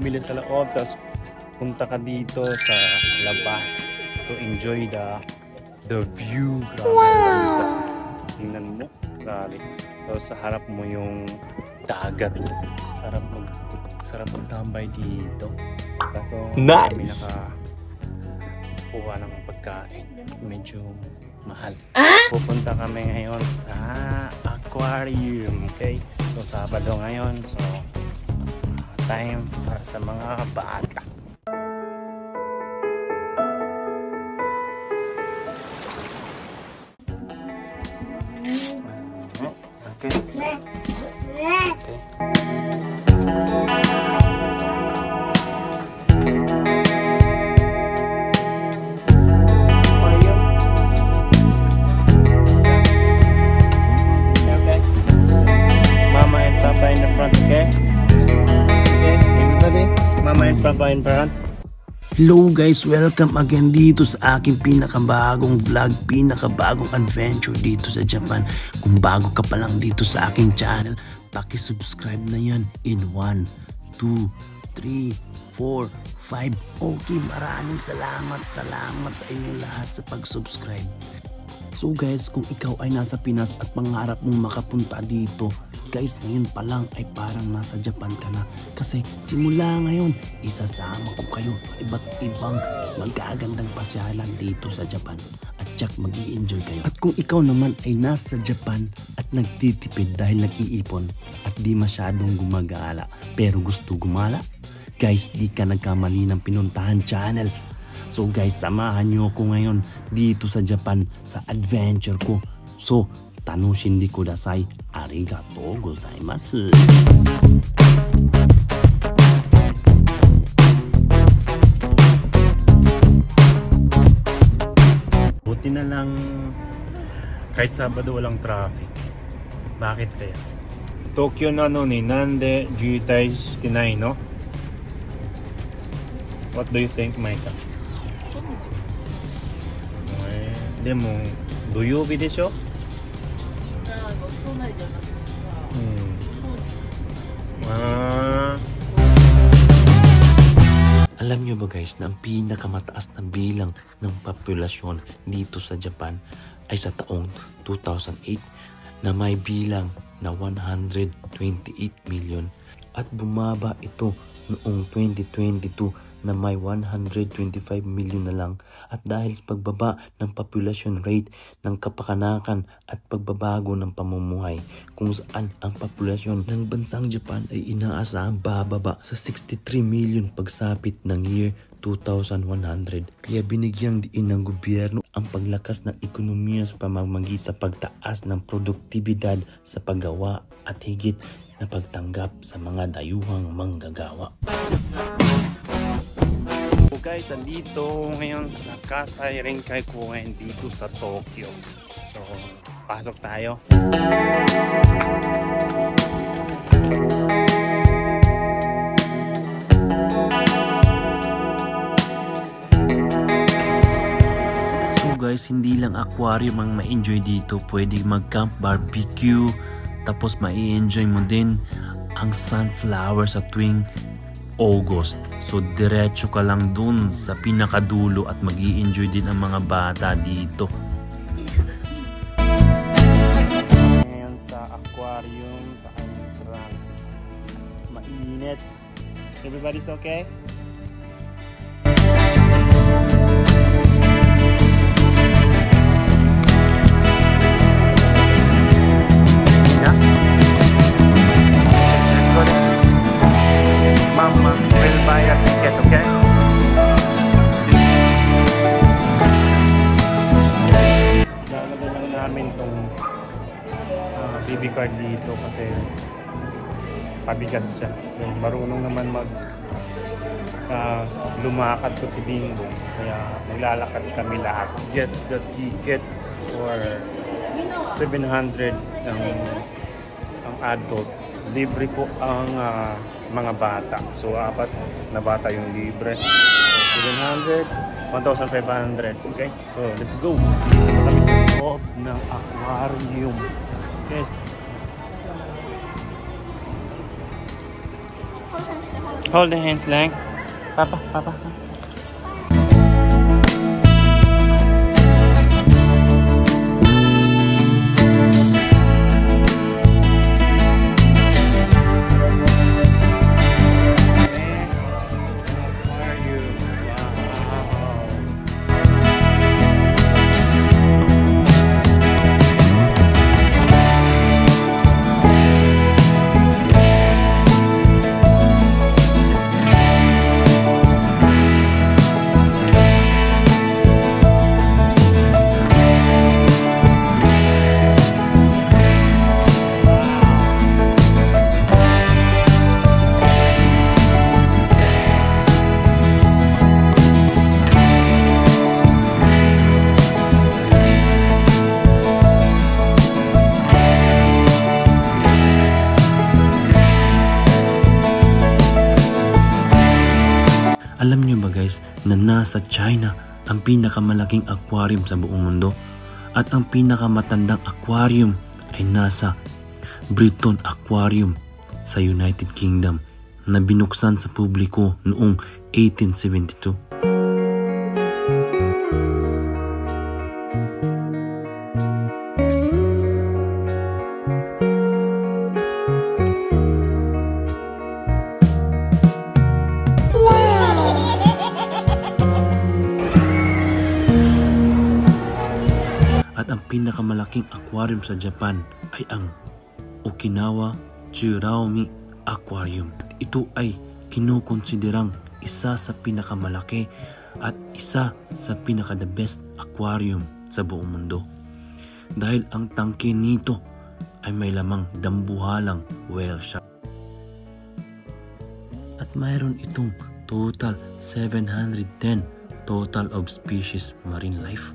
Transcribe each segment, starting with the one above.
bili sa loob, tapos punta ka dito sa labas. So enjoy the view. Grabe. Wow! Tingnan mo, grabe. So sa harap mo yung dagat. Sarap magtambay dito. Kaso kami nakakuha ng pagkain. Medyo mahal. Pupunta kami ngayon sa aquarium. Okay? So Sabado ngayon. So time para sa mga bata. Okay. Okay. Mama and Papa in the front, okay? Okay, everybody. Mama and Papa in front. Hello guys, welcome again dito sa aking pinakabagong vlog, pinakabagong adventure dito sa Japan. Kung bago ka pa lang dito sa aking channel, paki-subscribe na yan in 1, 2, 3, 4, 5. Okay, maraming salamat sa inyong lahat sa pag-subscribe. So guys, kung ikaw ay nasa Pinas at pangarap mong makapunta dito, guys, ngayon pa lang ay parang nasa Japan ka na. Kasi simula ngayon, isasama ko kayo sa iba't ibang magagandang pasyalan dito sa Japan. At tsak mag-i-enjoy kayo. At kung ikaw naman ay nasa Japan at nagtitipid dahil nag-iipon at di masyadong gumagala pero gusto gumala, guys, di ka nagkamali ng pinuntahan channel. So guys, samahan nyo ako ngayon dito sa Japan sa adventure ko. So, tanoshin di kudasai. Arigatou gozaimasu. Buti na lang kahit Sabado walang traffic. Bakit kaya? Tokyo na no ni nande juitai shite no? What do you think, Maika? でも土曜日でしょ? Alam nyo ba guys na ang pinakamataas na bilang ng populasyon dito sa Japan ay sa taong 2008 na may bilang na 128 million at bumaba ito noong 2022 na may 125 million na lang. At dahil sa pagbaba ng population rate ng kapakanakan at pagbabago ng pamumuhay kung saan ang populasyon ng bansang Japan ay inaasahang bababa sa 63 million pagsapit ng year 2100. Kaya binigyang diin ng gobyerno ang paglakas ng ekonomiya sa pamamagitan sa pagtaas ng produktibidad sa paggawa at higit na pagtanggap sa mga dayuhang manggagawa. So guys, andito ngayon sa Kasai Rinkai Koen dito sa Tokyo. So, pasok tayo. So guys, hindi lang aquarium ang ma-enjoy dito. Pwede mag-camp, barbecue, tapos ma-enjoy mo din ang sunflower sa tuwing August. So diretso ka lang dun sa pinakadulo at mag-i-enjoy din ang mga bata dito. Ngayon sa aquarium sa entrance. Mainit. Everybody's okay? Mama will buy a ticket, okay? Lalagay lang namin itong BB card dito kasi pabigat siya. So, marunong naman lumakad ko si Bingo. Kaya naglalakad kami lahat. Get the ticket for 700 ang adult. Libre po ang mga bata. So, 4 na bata yung libre. 700, 1,500. Okay? So, let's go. Kami sa loob ng aquarium. Okay. Hold the hands lang. Papa, papa. Alam nyo ba guys na nasa China ang pinakamalaking aquarium sa buong mundo at ang pinakamatandang aquarium ay nasa Brighton Aquarium sa United Kingdom na binuksan sa publiko noong 1872. At ang pinakamalaking aquarium sa Japan ay ang Okinawa Chiraomi Aquarium. Ito ay kinukonsiderang isa sa pinakamalaki at isa sa pinaka-the best aquarium sa buong mundo. Dahil ang tangke nito ay may lamang dambuhalang whale shark. At mayroon itong total 710 total of species marine life.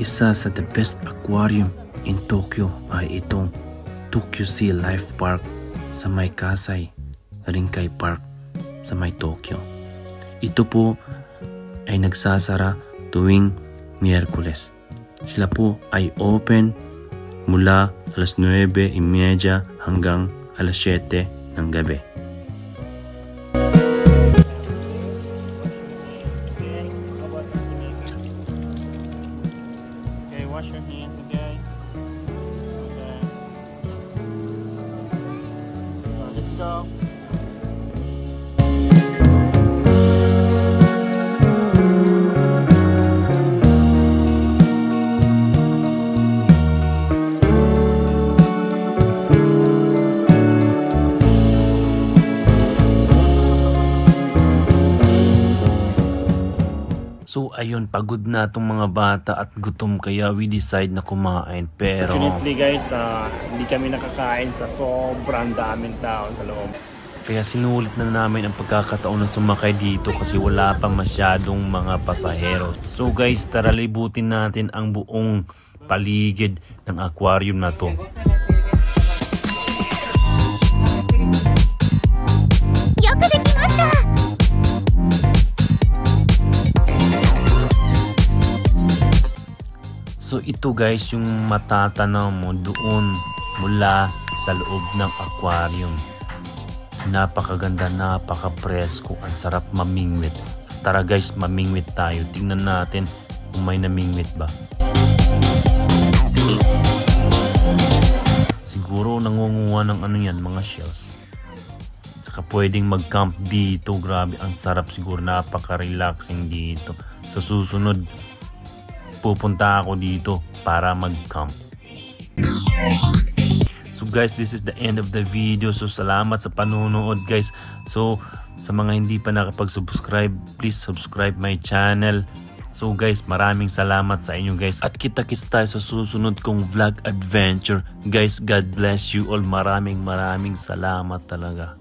Isa sa the best aquarium in Tokyo ay itong Tokyo Sea Life Park sa may Kasai Rinkai Park sa may Tokyo. Ito po ay nagsasara tuwing Miyerkules. Sila po ay open mula alas 9:30 hanggang alas 7 ng gabi. Wash your hands, okay? Okay. Let's go. So ayun, pagod na itong mga bata at gutom kaya we decide na kumain. Pero Unfortunately guys, hindi kami nakakain sa sobrang daming tao sa loob. kaya sinulit na namin ang pagkakataon na sumakay dito kasi wala pa masyadong mga pasahero. So guys, tara libutin natin ang buong paligid ng aquarium na to. So ito guys yung matatanaw mo doon mula sa loob ng aquarium. Napakaganda, napaka-presko, ang sarap mamingwit. So, tara guys, mamingwit tayo. Tingnan natin kung may namingwit ba. Siguro nangunguha ng ano yan, mga shells. Saka pwedeng mag-camp dito. Grabe, ang sarap siguro, napaka-relaxing dito. Sa susunod, pupunta ako dito para mag-camp. So guys, this is the end of the video. So salamat sa panonood guys. So sa mga hindi pa nakapag-subscribe, please subscribe my channel. So guys, maraming salamat sa inyo guys. At kita-kits tayo sa susunod kong vlog adventure. Guys, God bless you all. Maraming salamat talaga.